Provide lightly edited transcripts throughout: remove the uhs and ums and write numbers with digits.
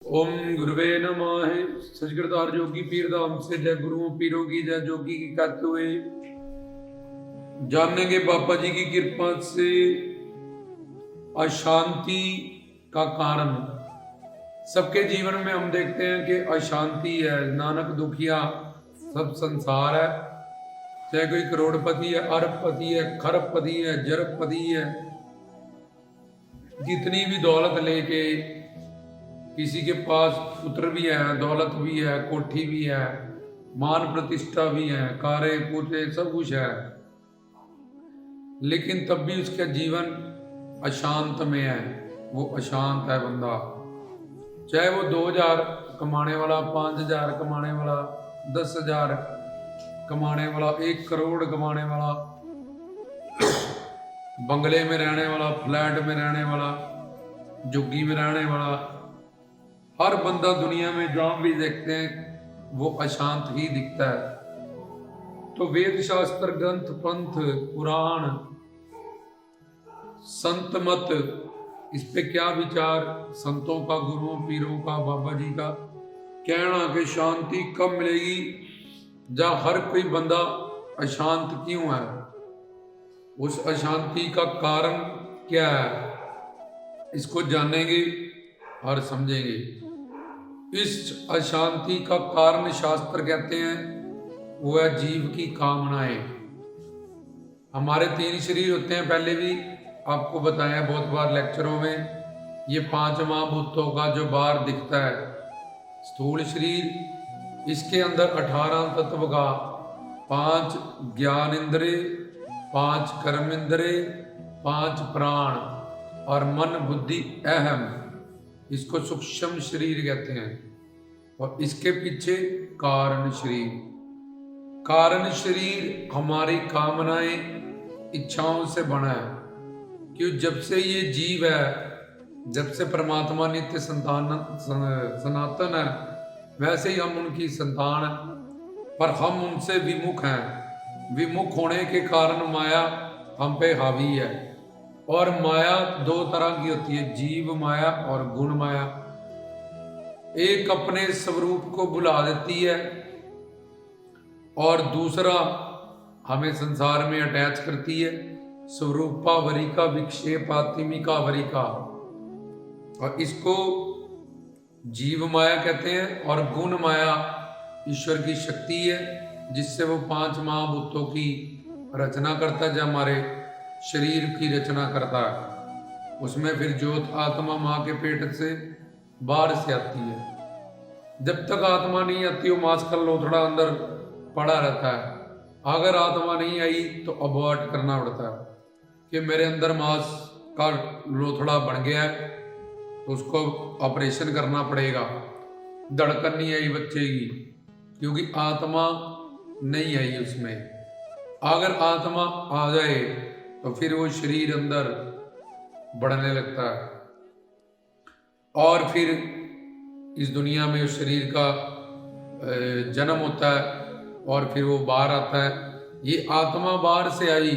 ओम गुरुवे नमः। सचकृतार जोगी पीर धाम से जय गुरुओं पीरों की जय। जोगी की कहते हुए जानेंगे बाबा जी की कृपा से अशांति का कारण। सबके जीवन में हम देखते हैं कि अशांति है। नानक दुखिया सब संसार है। चाहे कोई करोड़पति है, अरबपति है, खरबपति है, जरबपति है, जितनी भी दौलत लेके किसी के पास पुत्र भी है, दौलत भी है, कोठी भी है, मान प्रतिष्ठा भी है, कारें पूछे सब कुछ है, लेकिन तब भी उसका जीवन अशांत में है। वो अशांत है बंदा। चाहे वो 2000 कमाने वाला, 5000 कमाने वाला, 10,000 कमाने वाला, 1 करोड़ कमाने वाला, बंगले में रहने वाला, फ्लैट में रहने वाला, झुग्गी में रहने वाला, हर बंदा दुनिया में जहां भी देखते हैं वो अशांत ही दिखता है। तो वेद शास्त्र ग्रंथ पंथ पुराण संत मत, इस पे क्या विचार संतों का, गुरुओं पीरों का, बाबा जी का कहना कि शांति कब मिलेगी, जहां हर कोई बंदा अशांत क्यों है, उस अशांति का कारण क्या है, इसको जानेंगे और समझेंगे। इस अशांति का कारण शास्त्र कहते हैं वो है जीव की कामनाएं। हमारे 3 शरीर होते हैं, पहले भी आपको बताया बहुत बार लेक्चरों में। ये 5 महाभूतों का जो बाहर दिखता है स्थूल शरीर, इसके अंदर 18 तत्व का 5 ज्ञान इंद्रिय, 5 कर्म इंद्रिय, 5 प्राण और मन बुद्धि अहम, इसको सूक्ष्म शरीर कहते हैं। और इसके पीछे कारण शरीर। कारण शरीर हमारी कामनाएं इच्छाओं से बना है। क्यों? जब से ये जीव है, जब से परमात्मा नित्य सनातन है, वैसे ही हम उनकी संतान है, पर हम उनसे विमुख हैं। विमुख होने के कारण माया हम पे हावी है। और माया 2 तरह की होती है, जीव माया और गुण माया। एक अपने स्वरूप को बुला देती है और दूसरा हमें संसार में अटैच करती है। स्वरूपा वरिका विक्षेपातिमिका वरिका, और इसको जीव माया कहते हैं। और गुण माया ईश्वर की शक्ति है, जिससे वो 5 महाभूतों की रचना करता है, जो हमारे शरीर की रचना करता है। उसमें फिर ज्योत आत्मा माँ के पेट से बाहर से आती है। जब तक आत्मा नहीं आती, वो मांस का लोथड़ा अंदर पड़ा रहता है। अगर आत्मा नहीं आई तो अबॉर्ट करना पड़ता है कि मेरे अंदर मांस का लोथड़ा बन गया है, तो उसको ऑपरेशन करना पड़ेगा। धड़कन नहीं आई बच्चे की, क्योंकि आत्मा नहीं आई उसमें। अगर आत्मा आ जाए तो फिर वो शरीर अंदर बढ़ने लगता है, और फिर इस दुनिया में उस शरीर का जन्म होता है, और फिर वो बाहर आता है। ये आत्मा बाहर से आई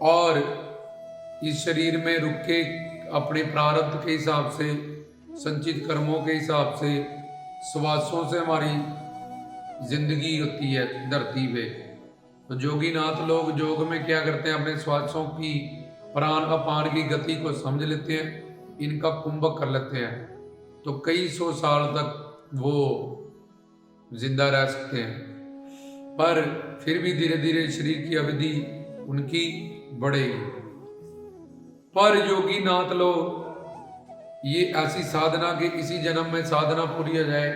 और इस शरीर में रुक के अपने प्रारब्ध के हिसाब से, संचित कर्मों के हिसाब से, श्वासों से हमारी जिंदगी होती है धरती पे। तो जोगीनाथ लोग योग में क्या करते हैं, अपने श्वासों की प्राण अपान की गति को समझ लेते हैं, इनका कुंभक कर लेते हैं, तो कई 100 साल तक वो जिंदा रह सकते हैं। पर फिर भी धीरे धीरे शरीर की अवधि उनकी बढ़ेगी। पर योगीनाथ लोग ये ऐसी साधना के इसी जन्म में साधना पूरी हो जाए,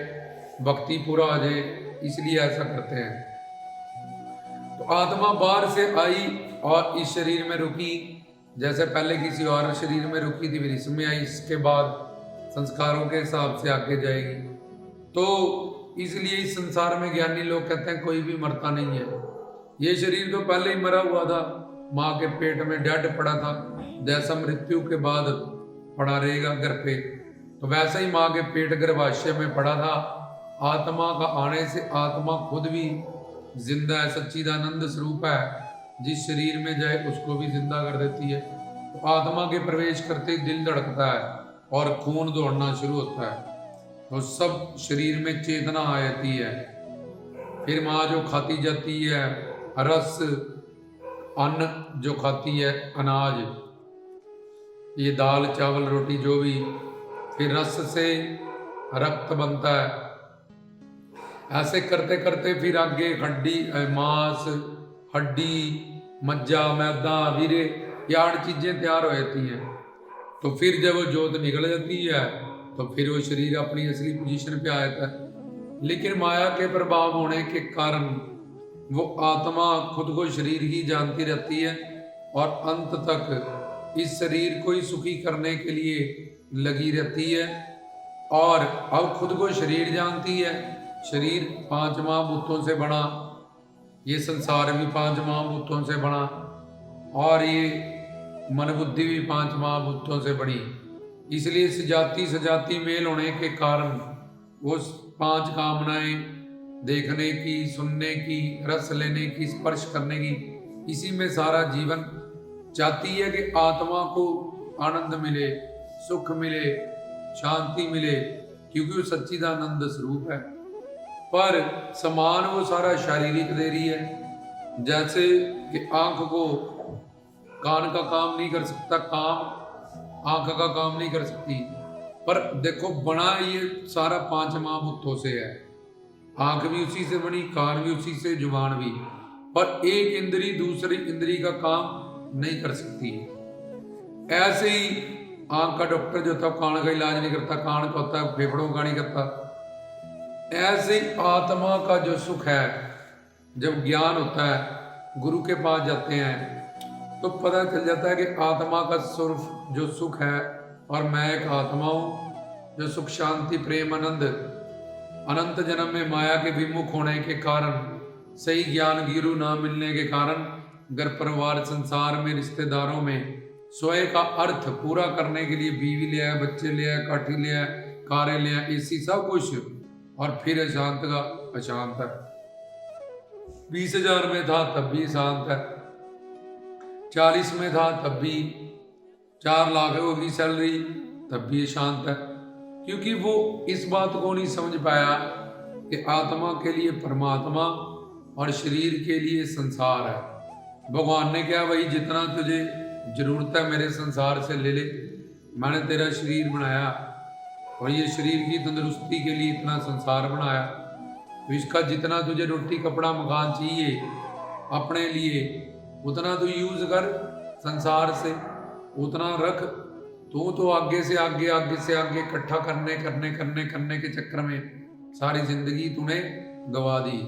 भक्ति पूरा हो जाए, इसलिए ऐसा करते हैं। तो आत्मा बाहर से आई और इस शरीर में रुकी, जैसे पहले किसी और शरीर में रुकी थी, फिर इसमें आई, इसके बाद संस्कारों के हिसाब से आगे जाएगी। तो इसलिए इस संसार में ज्ञानी लोग कहते हैं कोई भी मरता नहीं है। ये शरीर तो पहले ही मरा हुआ था, माँ के पेट में डेड पड़ा था, जैसा मृत्यु के बाद पड़ा रहेगा घर पे, तो वैसे ही माँ के पेट गर्भाशय में पड़ा था। आत्मा का आने से आत्मा खुद भी जिंदा है, सच्चिदानंद स्वरूप है, जिस शरीर में जाए उसको भी जिंदा कर देती है। तो आत्मा के प्रवेश करते ही दिल धड़कता है और खून दौड़ना शुरू होता है। तो सब शरीर में चेतना आ जाती है। फिर माँ जो खाती जाती है रस, अन्न जो खाती है अनाज, ये दाल चावल रोटी जो भी, फिर रस से रक्त बनता है। ऐसे करते करते फिर आगे हड्डी, मांस, हड्डी, मज्जा, मैदा, वीरे, ये 8 चीजें तैयार हो जाती हैं। तो फिर जब वो जोत निकल जाती है तो फिर वो शरीर अपनी असली पोजीशन पे आ जाता है। लेकिन माया के प्रभाव होने के कारण वो आत्मा खुद को शरीर ही जानती रहती है और अंत तक इस शरीर को ही सुखी करने के लिए लगी रहती है। और अब खुद को शरीर जानती है। शरीर 5 महाभूतों से बना, ये संसार भी 5 महाभूतों से बना, और ये मन बुद्धि भी 5 महाभूतों से बनी। इसलिए सजाती मेल होने के कारण वो 5 कामनाएं देखने की, सुनने की, रस लेने की, स्पर्श करने की, इसी में सारा जीवन चाहती है कि आत्मा को आनंद मिले, सुख मिले, शांति मिले, क्योंकि वो सच्चिदानंद स्वरूप है। पर समान वो सारा शारीरिक दे रही है। जैसे कि आंख को कान का काम नहीं कर सकता, काम आंख का काम नहीं कर सकती। पर देखो बना ये सारा 5 महाभूतों से है। आंख भी उसी से बनी, कान भी उसी से, जुबान भी। पर एक इंद्री दूसरी इंद्री का काम नहीं कर सकती। ऐसे ही आंख का डॉक्टर जो था कान का इलाज नहीं करता, कान का होता है फेफड़ों का नहीं करता। ऐसे ही आत्मा का जो सुख है, जब ज्ञान होता है, गुरु के पास जाते हैं तो पता चल जाता है कि आत्मा का स्वरूप जो सुख है, और मैं एक आत्मा हूँ जो सुख शांति प्रेम आनंद अनंत जन्म में माया के विमुख होने के कारण, सही ज्ञान गुरु ना मिलने के कारण, घर परिवार संसार में रिश्तेदारों में स्वयं का अर्थ पूरा करने के लिए बीवी ले आया, बच्चे ले आया, काठी ले आया, कारें ले आया, इसी सब कुछ, और फिर अशांत का अशांत है। 20,000 में था तब भी शांत है, 40 में था तब भी, 4 लाख होगी सैलरी तब भी शांत है। क्योंकि वो इस बात को नहीं समझ पाया कि आत्मा के लिए परमात्मा और शरीर के लिए संसार है। भगवान ने क्या, वही जितना तुझे जरूरत है मेरे संसार से ले ले, मैंने तेरा शरीर बनाया और ये शरीर की तंदुरुस्ती के लिए इतना संसार बनाया, तो इसका जितना तुझे रोटी कपड़ा मकान चाहिए अपने लिए उतना तो यूज कर, संसार से उतना रख। तू तो आगे से आगे इकट्ठा करने के चक्कर में सारी जिंदगी तूने गवा दी।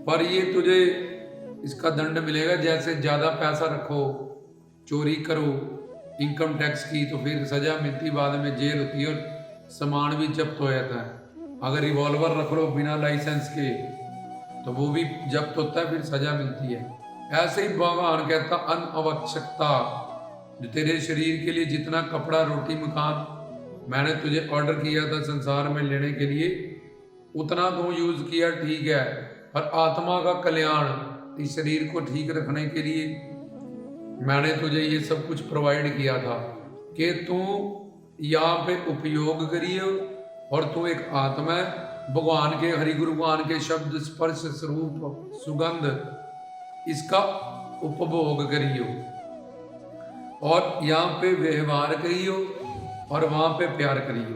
पर ये तुझे इसका दंड मिलेगा, जैसे ज्यादा पैसा रखो, चोरी करो इनकम टैक्स की, तो फिर सजा मिलती, बाद में जेल होती है और सामान भी जब्त हो जाता है। अगर रिवॉल्वर रख लो बिना लाइसेंस के तो वो भी जब्त होता है, फिर सजा मिलती है। ऐसे ही भगवान कहता अनआवश्यकता, जो तेरे शरीर के लिए जितना कपड़ा रोटी मकान मैंने तुझे ऑर्डर किया था संसार में लेने के लिए, उतना तू यूज किया, ठीक है। पर आत्मा का कल्याण, इस शरीर को ठीक रखने के लिए मैंने तुझे ये सब कुछ प्रोवाइड किया था कि तू यहाँ पे उपयोग करिए, और तू एक आत्मा है, भगवान के हरि गुरु भगवान के शब्द स्पर्श स्वरूप सुगंध इसका उपभोग करियो, और यहाँ पे व्यवहार करियो और वहां पे प्यार करियो।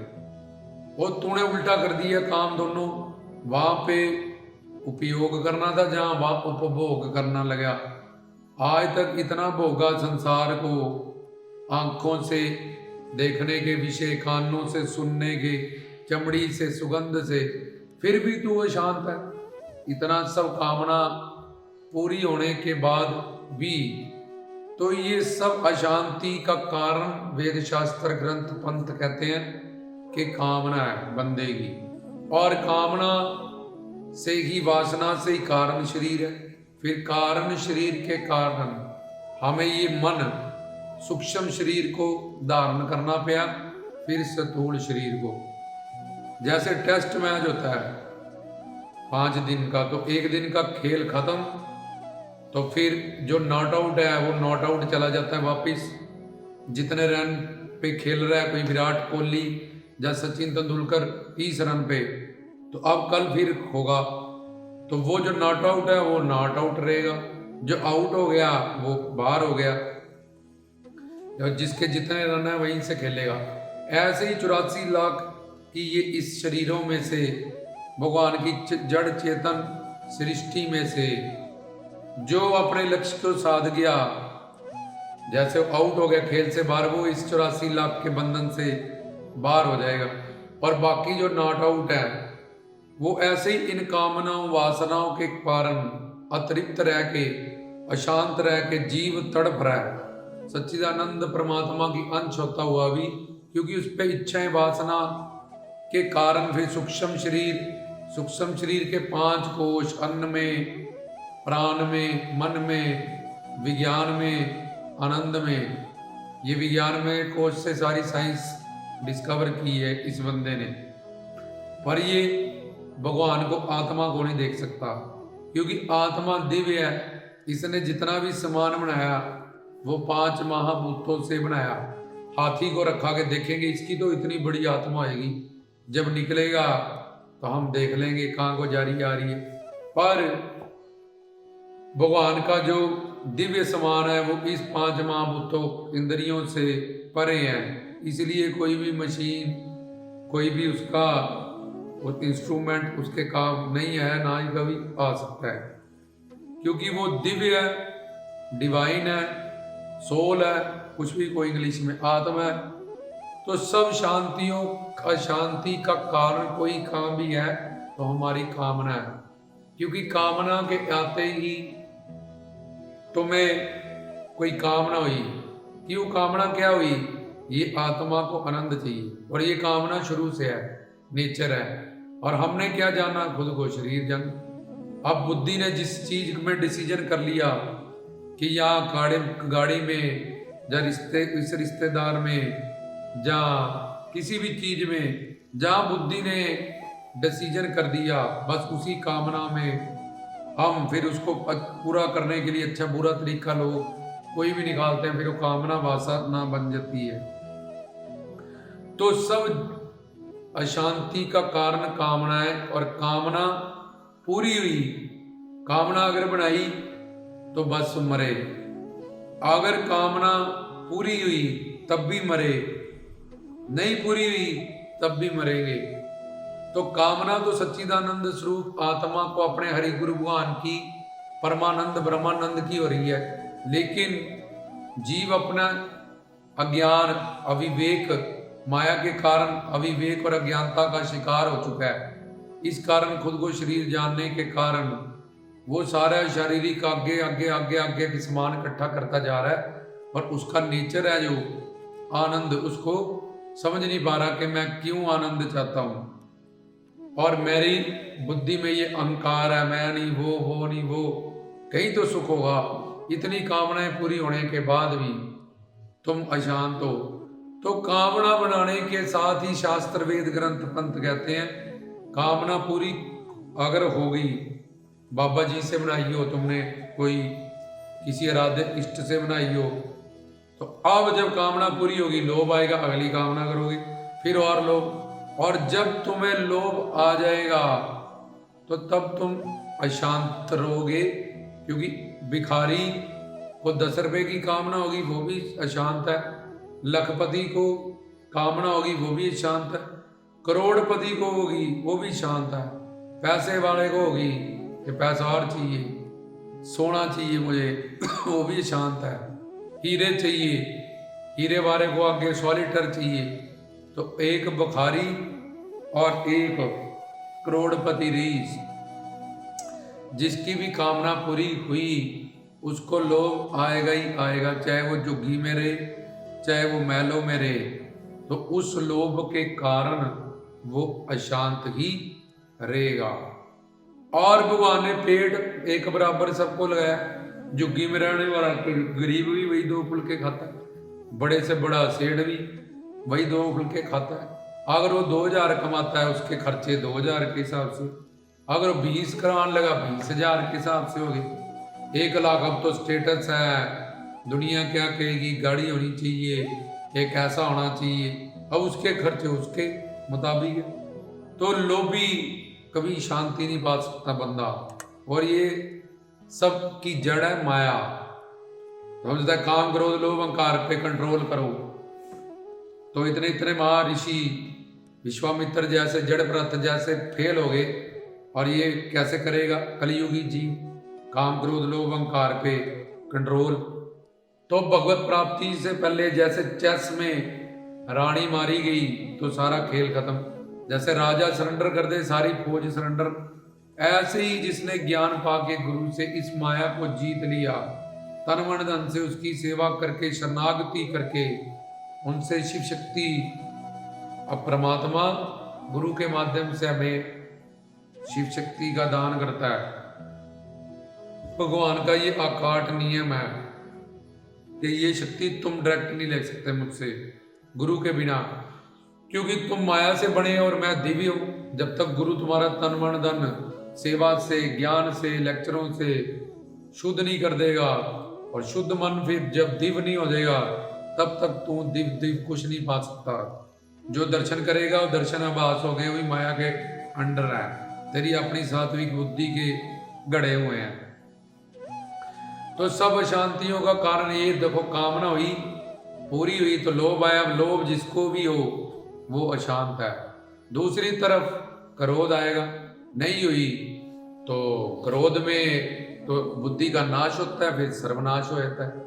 और तूने उल्टा कर दिया काम दोनों, वहां पे उपयोग करना था जहां वहां उपभोग करना लगा। आज तक इतना भोगा संसार को, आंखों से देखने के विषय, कानों से सुनने के, चमड़ी से सुगंध से, फिर भी तू अशांत है। इतना सब कामना पूरी होने के बाद भी, तो ये सब अशांति का कारण वेद शास्त्र ग्रंथ पंथ कहते हैं कि कामना है बंदे की, और कामना से ही, वासना से ही कारण शरीर है। फिर कारण शरीर के कारण हमें ये मन सूक्ष्म शरीर को धारण करना पड़ा, फिर स्थूल शरीर को। जैसे टेस्ट मैच होता है 5 दिन का, तो 1 दिन का खेल खत्म, तो फिर जो नॉट आउट है वो नॉट आउट चला जाता है वापिस। जितने रन पे खेल रहा है, कोई विराट कोहली जैसे सचिन तेंदुलकर 30 रन पे, तो अब कल फिर होगा, तो वो जो नॉट आउट है वो नॉट आउट रहेगा, जो आउट हो गया वो बाहर हो गया, और जिसके जितने रन है वहीं से खेलेगा। ऐसे ही 84 लाख की ये इस शरीरों में से भगवान की जड़ चेतन सृष्टि में से जो अपने लक्ष्य को साध गया, जैसे आउट हो गया खेल से बाहर, वो इस 84 लाख के बंधन से बाहर हो जाएगा। और बाकी जो नॉट आउट है वो ऐसे ही इन कामनाओं वासनाओं के कारण अतृप्त रह के, अशांत रह के जीव तड़प रहा है सच्चिदानंद परमात्मा की अंश होता हुआ भी, क्योंकि उस पर इच्छाएं वासना के कारण फिर सूक्ष्म शरीर के 5 कोश, अन्न में, प्राण में, मन में, विज्ञान में, आनंद में, ये विज्ञान में कोश से सारी साइंस डिस्कवर की है इस बंदे ने, पर ये भगवान को, आत्मा को नहीं देख सकता, क्योंकि आत्मा दिव्य है। इसने जितना भी सामान बनाया वो 5 महाभूतों से बनाया। हाथी को रखा के देखेंगे इसकी तो इतनी बड़ी आत्मा आएगी, जब निकलेगा तो हम देख लेंगे कहाँ को जा रही आ रही है। पर भगवान का जो दिव्य समान है वो इस 5 महाभूतों इंद्रियों से परे है, इसलिए कोई भी मशीन, कोई भी उसका इंस्ट्रूमेंट उसके काम नहीं है, ना ही कभी आ सकता है, क्योंकि वो दिव्य है, डिवाइन है, सोल है, कुछ भी कोई इंग्लिश में आत्मा है। तो सब शांति का कारण कोई काम भी है तो हमारी कामना है, क्योंकि कामना के आते ही तुम्हें कोई कामना हुई, क्यों कामना क्या हुई, ये आत्मा को आनंद चाहिए, और ये कामना शुरू से है, नेचर है। और हमने क्या जाना, खुद को शरीर जान। अब बुद्धि ने जिस चीज में डिसीजन कर लिया कि यहाँ गाड़ी में, या इस रिश्तेदार में, जहाँ किसी भी चीज में, जहाँ बुद्धि ने डिसीजन कर दिया, बस उसी कामना में हम फिर उसको पूरा करने के लिए अच्छा बुरा तरीका लोग कोई भी निकालते हैं, फिर वो कामना वासना बन जाती है। तो सब अशांति का कारण कामना है, और कामना पूरी हुई, कामना अगर बनाई तो बस मरे, अगर कामना पूरी हुई तब भी मरे, नहीं पूरी हुई तब भी मरेंगे। तो कामना तो सच्चिदानंद स्वरूप आत्मा को अपने हरि गुरु भगवान की परमानंद ब्रह्मानंद की हो रही है, लेकिन जीव अपना अज्ञान, अविवेक, माया के कारण अविवेक और अज्ञानता का शिकार हो चुका है। इस कारण खुद को शरीर जानने के कारण वो सारा शारीरिक आगे आगे आगे आगे के समान इकट्ठा करता जा रहा है, और उसका नेचर है जो आनंद, उसको समझ नहीं पा रहा कि मैं क्यों आनंद चाहता हूँ, और मेरी बुद्धि में ये अहंकार है, मैं नहीं वो नहीं वो, कहीं तो सुख होगा। इतनी कामनाएं पूरी होने के बाद भी तुम अशांत हो। तो कामना बनाने के साथ ही शास्त्र वेद ग्रंथ पंथ कहते हैं, कामना पूरी अगर हो गई, बाबा जी से बनाई हो तुमने, कोई किसी आराध्य इष्ट से बनाई हो, तो अब जब कामना पूरी होगी लोभ आएगा, अगली कामना करोगे, फिर और लोभ, और जब तुम्हें लोभ आ जाएगा तो तब तुम अशांत रहोगे, क्योंकि भिखारी को 10 रुपए की कामना होगी वो भी अशांत है, लखपति को कामना होगी वो भी शांत है, करोड़पति को होगी वो भी शांत है, पैसे वाले को होगी कि पैसा और चाहिए, सोना चाहिए मुझे वो भी शांत है, हीरे चाहिए, हीरे वाले को आगे सॉलिटर चाहिए। तो एक भिखारी और एक करोड़पति रीस, जिसकी भी कामना पूरी हुई उसको लोभ आएगा ही आएगा, चाहे वो झुग्गी में रहे चाहे वो महलों में रहे, तो उस लोभ के कारण वो अशांत ही रहेगा। और भगवान ने पेट एक बराबर सबको लगाया, झुग्गी में रहने वाला गरीब भी वही 2 फुलके खाता है, बड़े से बड़ा सेठ भी वही 2 फुलके खाता है। अगर वो 2000 कमाता है उसके खर्चे 2000 के हिसाब से, अगर वो 20 कराने लगा 20,000 के हिसाब से हो गए। 1 लाख अब तो स्टेटस है, दुनिया क्या कहेगी, गाड़ी होनी चाहिए, एक ऐसा होना चाहिए, अब उसके खर्चे उसके। मुताबिक है। तो लोभी कभी शांति नहीं पा सकता बंदा, और ये सब की जड़ है माया। समझता है काम क्रोध लोभ अहंकार पे कंट्रोल करो। तो इतने इतने महर्षि विश्वामित्र जैसे जड़ प्रथ जैसे फेल हो गए, और ये कैसे करेगा कलयुगी जीव काम क्रोध लोभ अहंकार पे कंट्रोल। तो भगवत प्राप्ति से पहले जैसे चेस में रानी मारी गई तो सारा खेल खत्म, जैसे राजा सरेंडर कर दे सारी फौज सरेंडर, ऐसे ही जिसने ज्ञान पाके गुरु से इस माया को जीत लिया, तन मन धन से उसकी सेवा करके शरणागति करके उनसे शिव शक्ति, अब परमात्मा गुरु के माध्यम से हमें शिव शक्ति का दान करता है। भगवान का ये अकाट नियम है कि ये शक्ति तुम डायरेक्ट नहीं ले सकते मुझसे गुरु के बिना, क्योंकि तुम माया से बने और मैं दिव्य हूं। जब तक गुरु तुम्हारा तन मन धन सेवा से ज्ञान से लेक्चरों से शुद्ध नहीं कर देगा, और शुद्ध मन फिर जब दिव्य नहीं हो जाएगा तब तक तू दिव्य दिव्य कुछ नहीं पा सकता। जो दर्शन करेगा वो दर्शन आभास हो गए, वही माया के अंडर है, तेरी अपनी सात्विक बुद्धि के गढ़े हुए हैं। तो सब अशांतियों का कारण ये देखो, कामना हुई पूरी हुई तो लोभ आया। लोभ जिसको भी हो वो अशांत है। दूसरी तरफ क्रोध आएगा, नहीं हुई तो क्रोध में तो बुद्धि का नाश होता है, फिर सर्वनाश हो जाता है।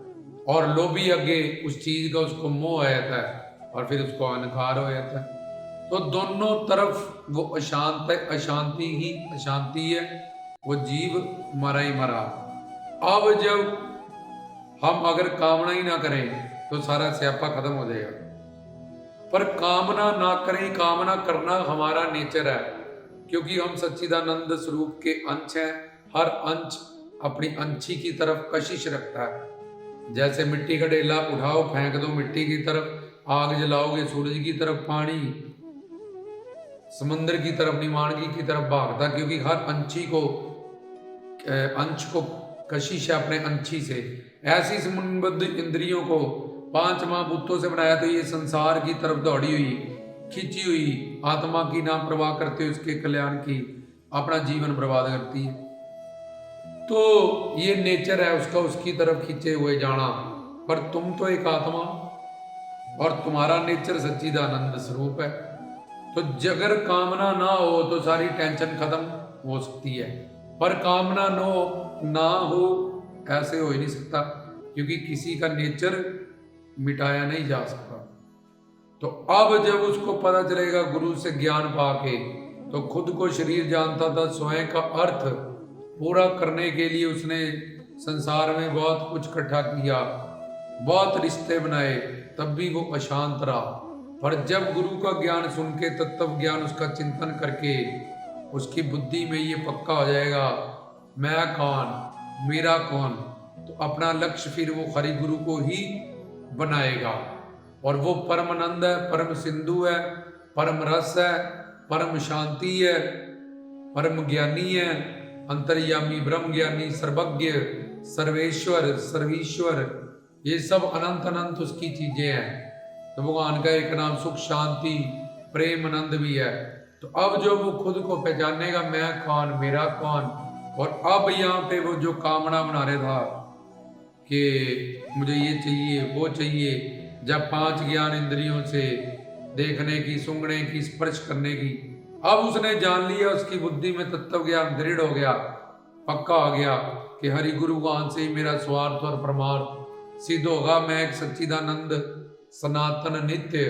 और लोभी आगे उस चीज का उसको मोह आ जाता है और फिर उसको अहंकार हो जाता है। तो दोनों तरफ वो अशांत है, अशांति ही अशांति है, वो जीव मरा ही मरा। अब जब हम अगर कामना ही ना करें तो सारा स्यापा खत्म हो जाएगा। पर कामना ना करें, कामना करना हमारा नेचर है, क्योंकि हम सच्चिदानंद स्वरूप के अंश हैं। हर अंश अपनी अंशी की तरफ कशिश रखता है। जैसे मिट्टी का ढेला उठाओ फेंक दो मिट्टी की तरफ, आग जलाओगे सूरज की तरफ, पानी समुद्र की तरफ, निमाणगी की तरफ भागता, क्योंकि हर अंश को कशिश है अपने अंशी से। ऐसी संबद्ध इंद्रियों को 5 महाभूतों से बनाया, तो ये संसार की तरफ दौड़ी हुई खींची हुई आत्मा की नाम प्रवाह करते हुए उसके कल्याण की अपना जीवन बर्बाद करती है। तो ये नेचर है उसका, उसकी तरफ खींचे हुए जाना। पर तुम तो एक आत्मा और तुम्हारा नेचर सच्चिदानंद स्वरूप है। तो अगर कामना ना हो तो सारी टेंशन खत्म हो सकती है, पर कामना ना हो ऐसे हो ही नहीं सकता, क्योंकि किसी का नेचर मिटाया नहीं जा सकता। तो अब जब उसको पता चलेगा गुरु से ज्ञान पाके, तो खुद को शरीर जानता था, स्वयं का अर्थ पूरा करने के लिए उसने संसार में बहुत कुछ इकट्ठा किया, बहुत रिश्ते बनाए, तब भी वो अशांत रहा। पर जब गुरु का ज्ञान सुन के, तत्व ज्ञान उसका चिंतन करके उसकी बुद्धि में ये पक्का हो जाएगा, मैं कौन मेरा कौन, तो अपना लक्ष्य फिर वो हरि गुरु को ही बनाएगा। और वो परम आनंद है, परम सिंधु है, परम रस है, परम शांति है, परम ज्ञानी है, अंतर्यामी ब्रह्म ज्ञानी, सर्वज्ञ, सर्वेश्वर, सर्वीश्वर, ये सब अनंत अनंत उसकी चीजें हैं। तो भगवान का एक नाम सुख शांति प्रेम आनंद भी है। तो अब जो वो खुद को पहचानेगा, मैं कौन मेरा कौन, और अब यहाँ पे वो जो कामना बना रहा था कि मुझे ये चाहिए वो चाहिए, जब 5 ज्ञान इंद्रियों से देखने की, सूंघने की, स्पर्श करने की, अब उसने जान लिया, उसकी बुद्धि में तत्व ज्ञान दृढ़ हो गया, पक्का हो गया कि हरि गुरु ज्ञान से ही मेरा स्वार्थ और परमार्थ सिद्ध होगा। मैं एक सच्चिदानंद सनातन नित्य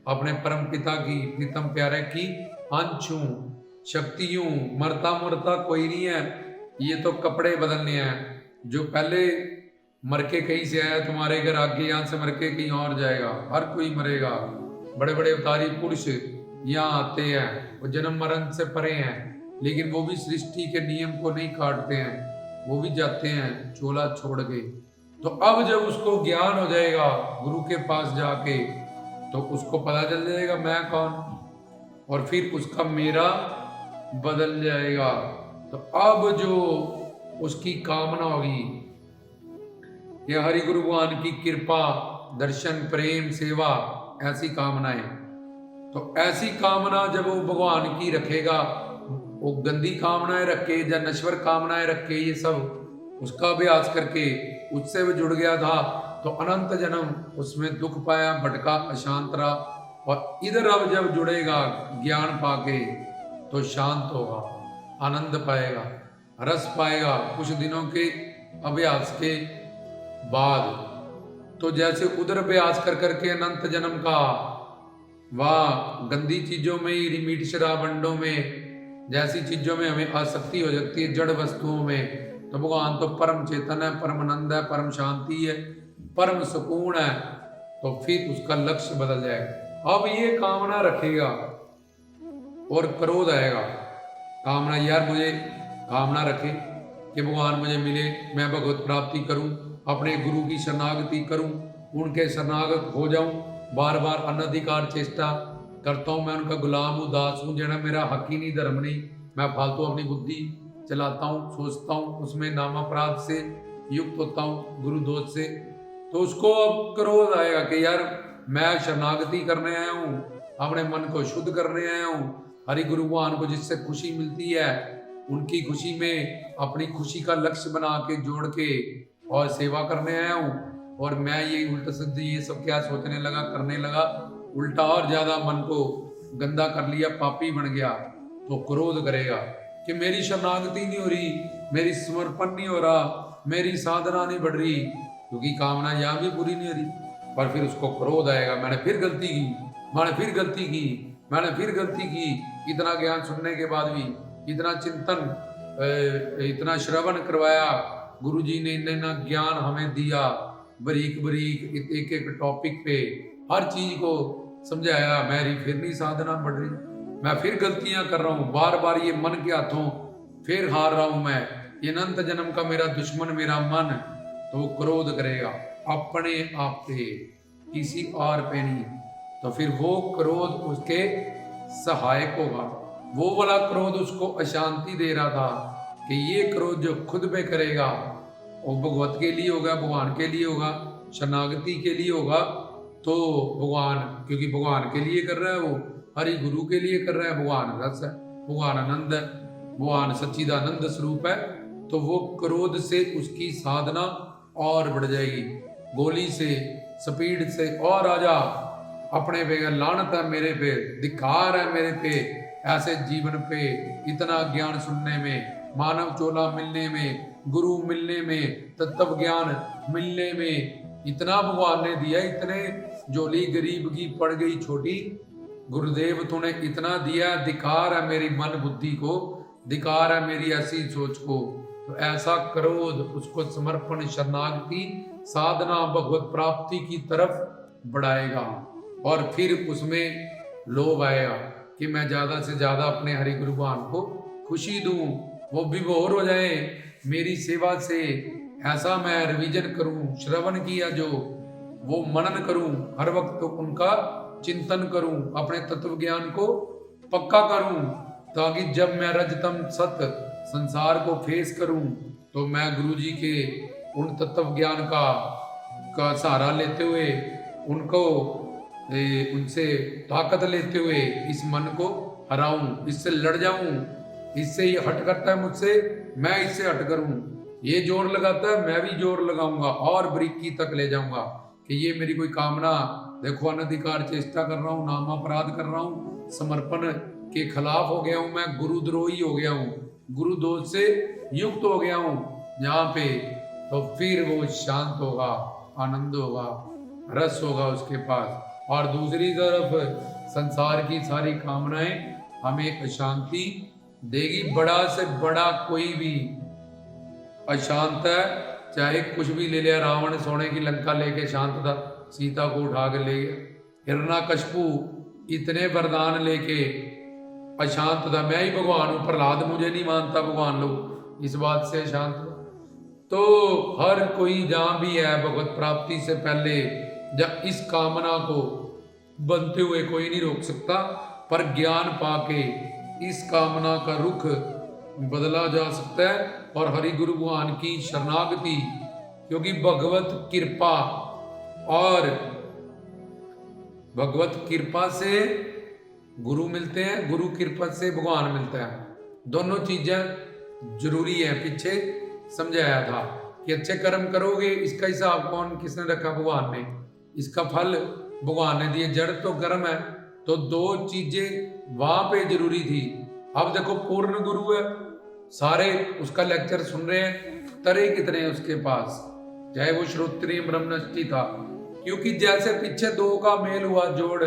अपने परम पिता की प्रीतम प्यारे की अंश हूं, शक्ति हूं, मरता मरता कोई नहीं है, ये तो कपड़े बदलने हैं। जो पहले मर के कहीं से आया तुम्हारे घर आगे, यहाँ से मर के कहीं और जाएगा, हर कोई मरेगा। बड़े बड़े अवतारी पुरुष यहाँ आते हैं, वो जन्म मरण से परे हैं, लेकिन वो भी सृष्टि के नियम को नहीं काटते हैं, वो भी जाते हैं चोला छोड़ के। तो अब जब उसको ज्ञान हो जाएगा गुरु के पास जाके, तो उसको पता चल जाएगा मैं कौन, और फिर उसका मेरा बदल जाएगा। तो अब जो उसकी कामना होगी, यह हरि गुरु भगवान की कृपा, दर्शन, प्रेम, सेवा, ऐसी कामनाएं, तो ऐसी कामना जब वो भगवान की रखेगा, वो गंदी कामनाएं रखे या नश्वर कामनाएं रखे, ये सब उसका अभ्यास करके उससे भी जुड़ गया था, तो अनंत जन्म उसमें दुख पाया, भटका, अशांत रहा। और इधर अब जब जुड़ेगा ज्ञान पाके तो शांत होगा, आनंद पाएगा, रस पाएगा कुछ दिनों के अभ्यास के बाद। तो जैसे उधर अभ्यास कर करके अनंत जन्म का, वह गंदी चीजों में, रिमीट शराब अंडों में, जैसी चीजों में हमें आसक्ति हो जाती है, जड़ वस्तुओं में, तो भगवान तो परम चेतन है, परम आनंद है, परम शांति है, परम सुकून है। तो फिर उसका लक्ष्य बदल जाएगा। अब ये कामना रखेगा और क्रोध आएगा। कामना, यार मुझे कामना रखे कि भगवान मुझे मिले, मैं भगवत प्राप्ति करूं, अपने गुरु की शरणागति करूं, उनके शरणागत हो जाऊं, बार बार अनधिकार चेष्टा करता हूं, मैं उनका गुलाम हूं, दास हूं, जेना मेरा हक ही नहीं, धर्म नहीं, मैं फालतू अपनी बुद्धि चलाता हूं, सोचता हूं, उसमें नामापराध से युक्त होता हूं, गुरु दोष से। तो उसको अब क्रोध आएगा कि यार मैं शरणागति करने आया हूं, अपने मन को शुद्ध करने आया हूं, हरि गुरु भगवान को जिससे खुशी मिलती है, उनकी खुशी में अपनी खुशी का लक्ष्य बना के जोड़ के और सेवा करने आया हूँ, और मैं ये उल्टा सीधी ये सब क्या सोचने लगा, करने लगा, उल्टा और ज्यादा मन को गंदा कर लिया, पापी बन गया। तो क्रोध करेगा कि मेरी शरणागति नहीं हो रही, मेरी समर्पण नहीं हो रहा, मेरी साधना नहीं बढ़ रही, क्योंकि कामना यहाँ भी पूरी नहीं हो रही। पर फिर उसको क्रोध आएगा, मैंने फिर गलती की, मैंने फिर गलती की, मैंने फिर गलती की। इतना ज्ञान सुनने के बाद भी, इतना चिंतन, इतना श्रवण करवाया गुरु जी ने, इतना ज्ञान हमें दिया, बारीक बारीक एक एक टॉपिक पे हर चीज को समझाया, मेरी फिर नहीं साधना बढ़ रही, मैं फिर गलतियां कर रहा हूँ, बार बार ये मन के हाथों फिर हार रहा हूं मैं, ये अनंत जन्म का मेरा दुश्मन मेरा मन। तो वो क्रोध करेगा अपने आप पे, किसी और पे नहीं। तो फिर वो क्रोध उसके सहायक होगा। वो वाला क्रोध उसको अशांति दे रहा था कि ये क्रोध जो खुद पे करेगा वो भगवत के लिए होगा, भगवान के लिए होगा, शरणागति के लिए होगा। तो भगवान, क्योंकि भगवान के लिए कर रहा है, वो हरि गुरु के लिए कर रहा है, भगवान रस है, भगवान आनंद है, भगवान सच्चिदानंद स्वरूप है। तो वो क्रोध से उसकी साधना और बढ़ जाएगी, गोली से, स्पीड से और आजा अपने पे, लानत है मेरे पे, धिक्कार है मेरे पे, ऐसे जीवन पे, इतना ज्ञान सुनने में, मानव चोला मिलने में, गुरु मिलने में, तत्व ज्ञान मिलने में, इतना भगवान ने दिया, इतने झोली गरीब की पड़ गई छोटी, गुरुदेव तूने इतना दिया, धिक्कार है मेरी मन बुद्धि को, धिक्कार है मेरी ऐसी सोच को। तो ऐसा क्रोध उसको समर्पण, शरणागति, साधना, भगवत प्राप्ति की तरफ बढ़ाएगा। और फिर उसमें लोभ आएगा कि मैं ज्यादा से ज्यादा अपने हरि गुरु भगवान को खुशी दूं, वो विभोर हो जाए मेरी सेवा से, ऐसा मैं रिवीजन करूं, श्रवण किया जो वो मनन करूं, हर वक्त उनका चिंतन करूं, अपने तत्व ज्ञान को पक्का करूं, ताकि जब मैं रजतम सत्य संसार को फेस करूं तो मैं गुरु जी के उन तत्व ज्ञान का सहारा लेते हुए, उनको उनसे ताकत लेते हुए इस मन को हराऊं, इससे लड़ जाऊं, इससे ये हट करता है मुझसे, मैं इससे हट करूं, ये जोर लगाता है मैं भी जोर लगाऊंगा और बारीकी तक ले जाऊंगा कि ये मेरी कोई कामना, देखो अनधिकार चेष्टा कर रहा हूँ, नामापराध कर रहा हूँ, समर्पण के खिलाफ हो गया हूँ, मैं गुरुद्रोही हो गया हूँ, गुरु दोष से युक्त हो गया हूँ यहाँ पे। तो फिर वो शांत होगा, आनंद होगा, रस होगा उसके पास। और दूसरी तरफ संसार की सारी कामनाएं हमें अशांति देगी। बड़ा से बड़ा कोई भी अशांत है, चाहे कुछ भी ले लिया, रावण सोने की लंका लेके शांत था, सीता को उठा के ले गया, हिरण्यकशिपु इतने वरदान लेके अशांत था, मैं ही भगवान हूं, प्रहलाद मुझे नहीं मानता भगवान, लोग इस बात से शांत। तो हर कोई जहां भी है भगवत प्राप्ति से पहले, जब इस कामना को बनते हुए कोई नहीं रोक सकता, पर ज्ञान पाके इस कामना का रुख बदला जा सकता है और हरि गुरु भगवान की शरणागति, क्योंकि भगवत कृपा और भगवत कृपा से गुरु मिलते हैं, गुरु कृपा से भगवान मिलता है। दोनों चीजें जरूरी है। पीछे समझाया था कि अच्छे कर्म करोगे, इसका हिसाब कौन किसने रखा? भगवान ने। इसका फल भगवान ने दिए। जड़ तो कर्म है, तो दो चीजें वहां पे जरूरी थी। अब देखो पूर्ण गुरु है, सारे उसका लेक्चर सुन रहे हैं, तरे कितने हैं उसके पास, चाहे वो श्रोत्रिय ब्रह्मनिष्ठ था। क्योंकि जैसे पीछे दो का मेल हुआ जोड़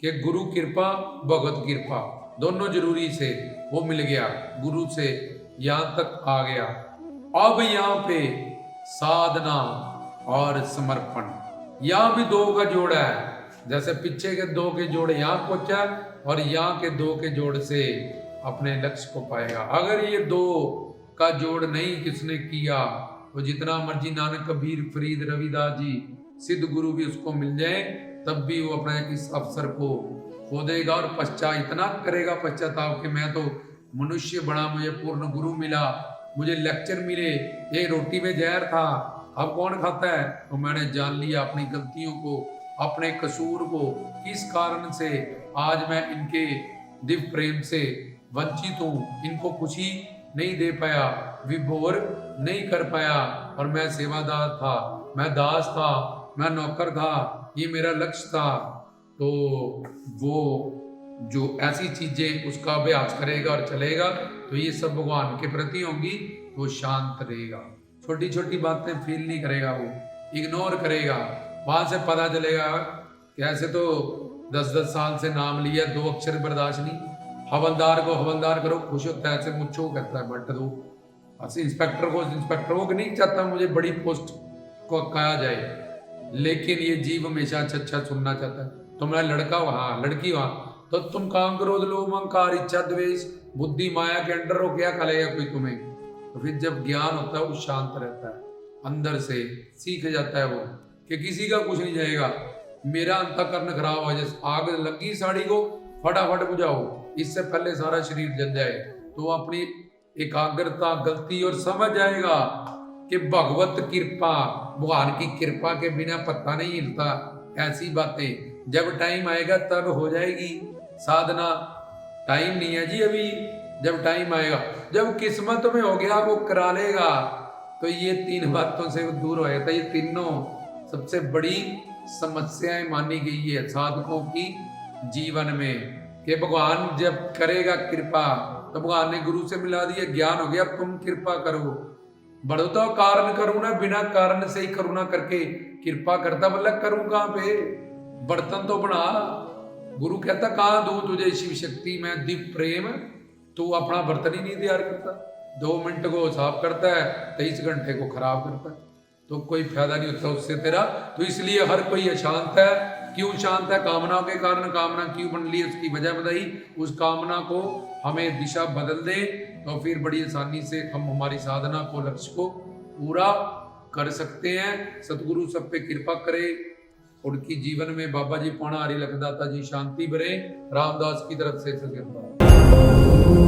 कि गुरु कृपा भगवत कृपा, दोनों जरूरी से वो मिल गया, गुरु से यहां तक आ गया। अब यहाँ पे साधना और समर्पण, यहाँ भी दो का जोड़ है। जैसे पीछे के दो के जोड़ यहाँ पहुंचा और यहाँ के दो के जोड़ से अपने लक्ष्य को पाएगा। अगर ये दो का जोड़ नहीं किसने किया, तो जितना मर्जी नानक कबीर फरीद रविदास जी सिद्ध गुरु भी उसको मिल जाए, तब भी वो अपने इस अवसर को खो देगा और इतना करेगा पश्चाताप कि मैं तो मनुष्य बना, मुझे पूर्ण गुरु मिला, मुझे लेक्चर मिले, ये रोटी में जहर था, अब कौन खाता है? तो मैंने जान लिया अपनी गलतियों को, अपने कसूर को, किस कारण से आज मैं इनके दिव्य प्रेम से वंचित हूँ, इनको खुशी नहीं दे पाया, विभोर नहीं कर पाया, और मैं सेवादार था, मैं दास था, मैं नौकर था, ये मेरा लक्ष्य था। तो वो जो ऐसी चीजें उसका अभ्यास करेगा और चलेगा, तो ये सब भगवान के प्रति होंगी, तो वो शांत रहेगा, छोटी छोटी बातें फील नहीं करेगा, वो इग्नोर करेगा। वहां से पता चलेगा कि ऐसे तो 10-10 साल से नाम लिया, 2 अक्षर बर्दाश्त नहीं, हवलदार को हवलदार करो खुश होता है, ऐसे मुझको कहता है बट दो, ऐसे इंस्पेक्टर को नहीं चाहता मुझे बड़ी पोस्ट को कहा जाए, लेकिन ये जीव हमेशा अच्छा सुनना चाहता है। तुम्हारा लड़का वहां, लड़की वहां, तो तुम काम क्रोध लोभ अहंकार इच्छा द्वेष बुद्धि माया के अंडर हो, क्या करेगा कोई तुम्हें? तो फिर जब ज्ञान होता है वो शांत रहता है, अंदर से सीख जाता है वो कि किसी का कुछ नहीं जाएगा, मेरा अंतःकरण खराब हो, जैसे आग लगी साड़ी को फटाफट बुझाओ, इससे पहले सारा शरीर जल जाए, तो वो अपनी एकाग्रता गलती और समझ जाएगा कि भगवत कृपा, भगवान की कृपा के बिना पत्ता नहीं हिलता। ऐसी बातें जब टाइम आएगा तब हो जाएगी साधना, टाइम नहीं है जी अभी, जब टाइम आएगा, जब किस्मत में हो गया वो करा लेगा। तो ये 3 बातों से दूर हो जाता है। ये तीनों सबसे बड़ी समस्याएं मानी गई है साधकों की जीवन में, कि भगवान जब करेगा कृपा, तो भगवान ने गुरु से मिला दिया, ज्ञान हो गया, तुम कृपा करो, बढ़ो तो कारण करुणा, बिना कारण से ही करुणा करके कृपा करता, मतलब करूं कहां पे, बर्तन तो बना। गुरु कहता कहां दूं तुझे शिव शक्ति में दिव्य प्रेम, तू अपना बर्तन ही नहीं तैयार करता, 2 मिनट को साफ करता है, 23 घंटे को खराब करता है, तो कोई फायदा नहीं होता उससे तेरा। तो इसलिए हर कोई अशांत है। क्यों शांत है? कामनाओं के कारण। कामना क्यों बन ली, उसकी वजह बताई, उस कामना को हमें दिशा बदल दे, तो फिर बड़ी आसानी से हम हमारी साधना को, लक्ष्य को पूरा कर सकते हैं। सतगुरु सब पे कृपा करे, उनकी जीवन में बाबा जी पौना हरि लखदाता जी शांति भरे। रामदास की तरफ से कृपा।